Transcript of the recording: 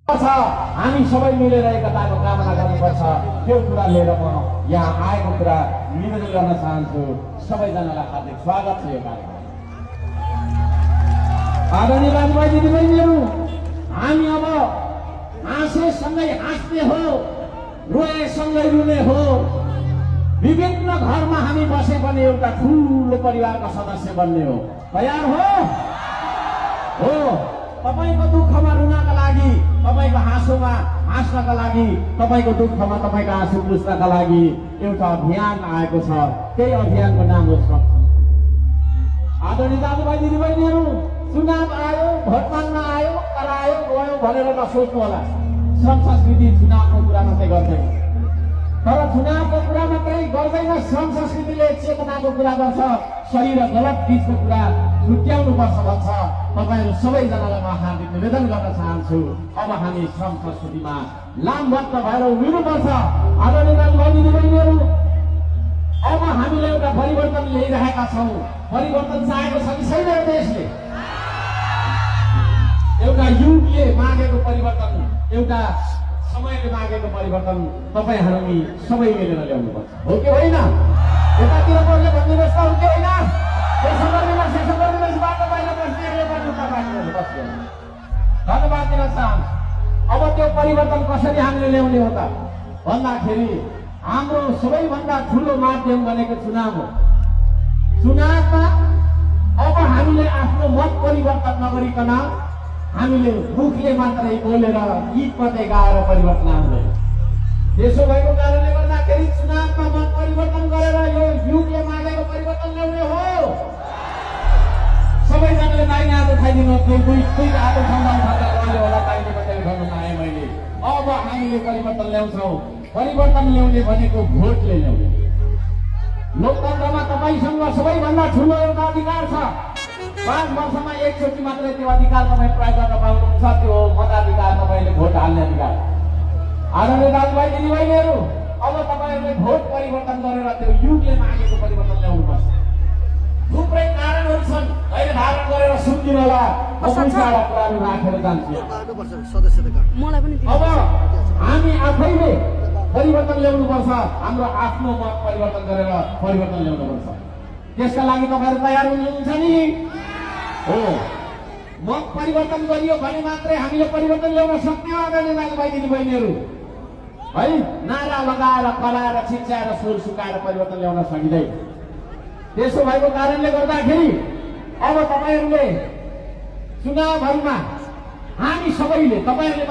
हामी सबै मिलेर एकताको कामना गर्नुपर्छ। त्यो कुरा लिएर म यहाँ आएको कुरा निवेदन गर्न चाहन्छु। सबैजनालाई हार्दिक स्वागत छ यो कार्यक्रममा। आदरणीय दाजुभाइ दिदीबहिनीहरू, हामी अब हाँसेसँगै हाँस्ने हो, रोएसँगै रुने हो। विभिन्न घरमा हामी बसे पनि एउटा ठुलो परिवारका सदस्य बन्ने हो। तयार हो? तपाईको दुःखमा रुनका लागि, तपाईको हाँसोमा हाँस्नका लागि, तपाईको दुःखमा तपाईको आँसु पुस्नका लागि एउटा अभियान आएको छ। त्यही अभियानको नाम हो श्रम संस्कृति। आदरणीय दाजुभाइ दिदीबहिनीहरू, चुनाव आयो, भोट माग्न आयो, करायो गयो भनेर नसोच्नु होला। श्रम संस्कृति चुनावको कुरा मात्रै गर्दैन, तर चुनावको कुरा मात्रै गर्दैन। श्रम संस्कृतिले चेतनाको कुरा गर्छ, सही र गलत बिचको कुरा छुट्याउनुपर्छ भन्छ। तपाईहरू सबैजनालाई म हार्दिक निवेदन गर्न चाहन्छु, अब हामी श्रम संस्कृतिमा लामबद्ध भएर उभिनुपर्छ। आदरणीय दाजुभाइ दिदीबहिनीहरू, अब हामीले एउटा परिवर्तन ल्याइरहेका छौँ। परिवर्तन चाहेको छ कि छैन? देशले एउटा युगले मागेको परिवर्तन, एउटा समयले मागेको परिवर्तन तपाईहरू सबै मिलेर ल्याउनुपर्छ, हो कि होइन? यतातिर बोल्ने भन्दिनुहोस् त, हो कि होइन? धन्यवाद दिन चाहन्छु। अब त्यो परिवर्तन कसरी हामीले ल्याउने हो त भन्दाखेरि हाम्रो सबैभन्दा ठुलो माध्यम भनेको चुनाव हो। चुनावमा अब हामीले आफ्नो मत परिवर्तन नगरिकन हामीले मुखले मात्रै बोलेर गीत मात्रै गाएर परिवर्तन आउँदैन। त्यसो भएको कारणले गर्दाखेरि चुनावमा मत परिवर्तन गरेर यो युगले मागेको परिवर्तन ल्याउने हो। सबैजनाले दाहिने हात उठाइदिनु। दुई हात उठाउन होला, दाहिने मात्रै उठाउन पाएँ मैले। अब हामीले परिवर्तन ल्याउँछौँ। परिवर्तन ल्याउने भनेको भोटले ल्याउने। लोकतन्त्रमा तपाईसँग सबैभन्दा ठुलो एउटा अधिकार छ। 5 वर्षमा एकचोटि मात्रै त्यो अधिकार तपाईँ प्रयोग गर्न पाउनुहुन्छ। त्यो मताधिकार, तपाईँले भोट हाल्ने अधिकार। आदरणीय दाजुभाइ दिदीबहिनीहरू, अब तपाईँहरूले भोट परिवर्तन गरेर त्यो युगले मागेको परिवर्तन ल्याउनुपर्छ। थुप्रै कारणहरू छन्, अहिले धारण गरेर सुन्दिनु होला। कुराहरू राखेर जान्छु। अब हामी आफैले परिवर्तन ल्याउनुपर्छ। हाम्रो आफ्नो मत परिवर्तन गरेर परिवर्तन ल्याउनुपर्छ। त्यसका लागि तपाईँहरू तयार हुनुहुन्छ नि? हो। मत परिवर्तन गरियो भने मात्रै हामीले परिवर्तन ल्याउन सक्ने हो। आदरणीय दाजुभाइ दिदीबहिनीहरू, है, नारा लगाएर, कराएर, चिच्याएर, सुर सुकाएर परिवर्तन ल्याउन सकिँदैन। त्यसो भएको कारणले गर्दाखेरि अब तपाईहरूले चुनावहरूमा हामी सबैले, तपाईँहरूले